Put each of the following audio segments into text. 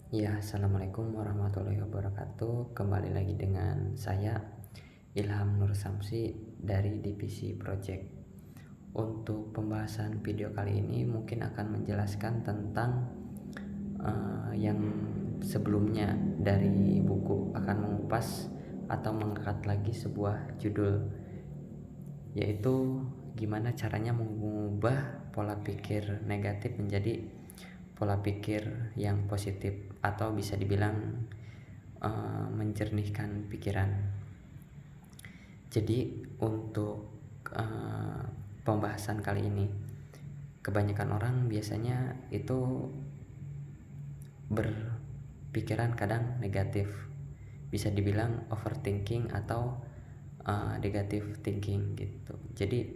Ya, assalamualaikum warahmatullahi wabarakatuh. Kembali lagi dengan saya Ilham Nur Samsi dari Divisi Project. Untuk pembahasan video kali ini mungkin akan menjelaskan tentang yang sebelumnya dari buku, akan mengupas atau mengangkat lagi sebuah judul, yaitu gimana caranya mengubah pola pikir negatif menjadi pola pikir yang positif, atau bisa dibilang menjernihkan pikiran. Jadi untuk pembahasan kali ini, kebanyakan orang biasanya itu berpikiran kadang negatif, bisa dibilang overthinking atau negative thinking gitu. Jadi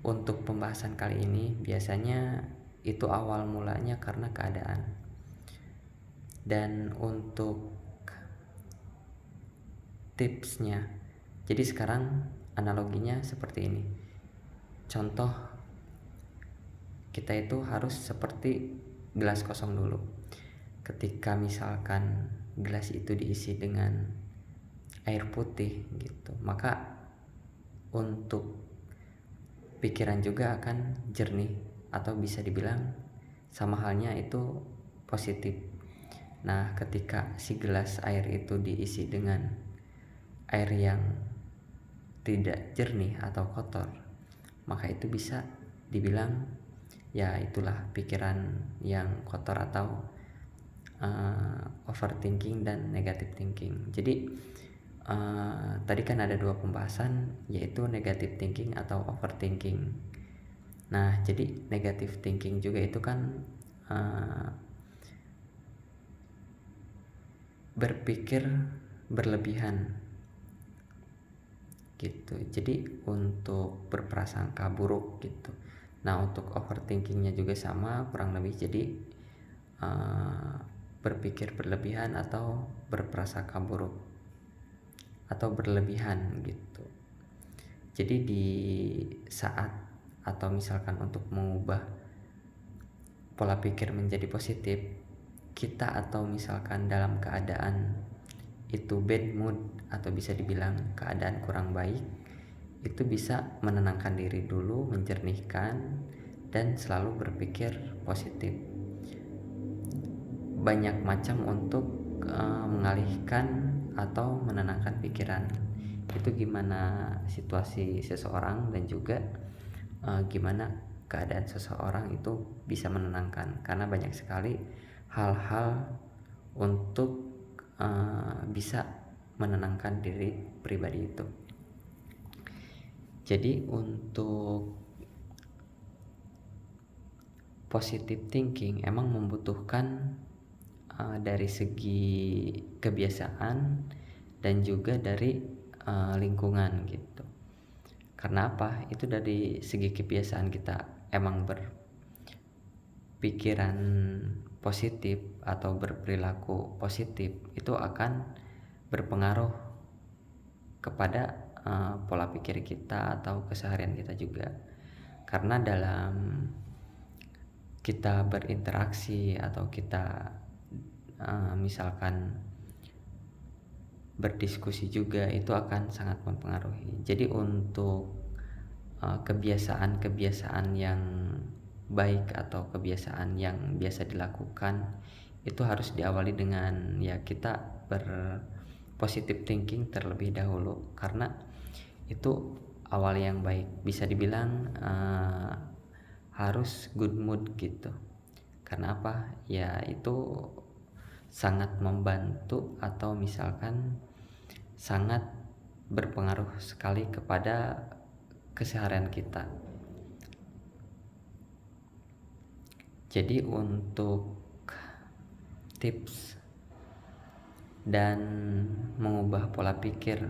untuk pembahasan kali ini biasanya itu awal mulanya karena keadaan. Dan untuk tipsnya, jadi sekarang analoginya seperti ini. Contoh, kita itu harus seperti gelas kosong dulu. Ketika misalkan gelas itu diisi dengan air putih gitu, maka untuk pikiran juga akan jernih, atau bisa dibilang sama halnya itu positif. Nah, ketika si gelas air itu diisi dengan air yang tidak jernih atau kotor, maka itu bisa dibilang ya itulah pikiran yang kotor atau overthinking dan negative thinking. Jadi tadi kan ada dua pembahasan, yaitu negative thinking atau overthinking. Nah, jadi negative thinking juga itu kan berpikir berlebihan gitu. Jadi untuk berprasangka buruk gitu. Nah, untuk overthinkingnya juga sama kurang lebih. Jadi berpikir berlebihan atau berprasangka buruk atau berlebihan gitu. Jadi di saat atau misalkan untuk mengubah pola pikir menjadi positif, kita atau misalkan dalam keadaan itu bad mood atau bisa dibilang keadaan kurang baik, itu bisa menenangkan diri dulu, menjernihkan, dan selalu berpikir positif. Banyak macam untuk mengalihkan atau menenangkan pikiran. Itu gimana situasi seseorang dan juga gimana keadaan seseorang itu bisa menenangkan, karena banyak sekali hal-hal untuk bisa menenangkan diri pribadi itu. Jadi untuk positive thinking emang membutuhkan dari segi kebiasaan dan juga dari lingkungan gitu. Karena apa? Itu dari segi kebiasaan kita emang berpikiran positif atau berperilaku positif, itu akan berpengaruh kepada pola pikir kita atau keseharian kita juga. Karena dalam kita berinteraksi atau kita misalkan berdiskusi juga, itu akan sangat mempengaruhi. Jadi untuk kebiasaan-kebiasaan yang baik atau kebiasaan yang biasa dilakukan itu harus diawali dengan ya kita berpositive thinking terlebih dahulu, karena itu awal yang baik. Bisa dibilang harus good mood gitu. Karena apa? Ya itu sangat membantu atau misalkan sangat berpengaruh sekali kepada keseharian kita. Jadi untuk tips dan mengubah pola pikir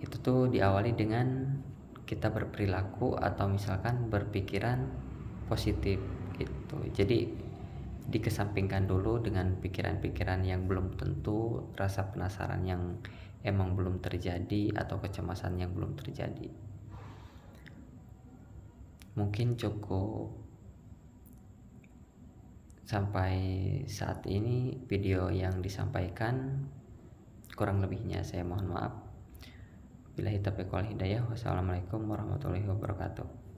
itu tuh diawali dengan kita berperilaku atau misalkan berpikiran positif gitu. Jadi dikesampingkan dulu dengan pikiran-pikiran yang belum tentu, rasa penasaran yang emang belum terjadi, atau kecemasan yang belum terjadi. Mungkin cukup Sampai saat ini video yang disampaikan kurang lebihnya saya mohon maaf. Billahi taufiq wal hidayah. Wassalamualaikum warahmatullahi wabarakatuh.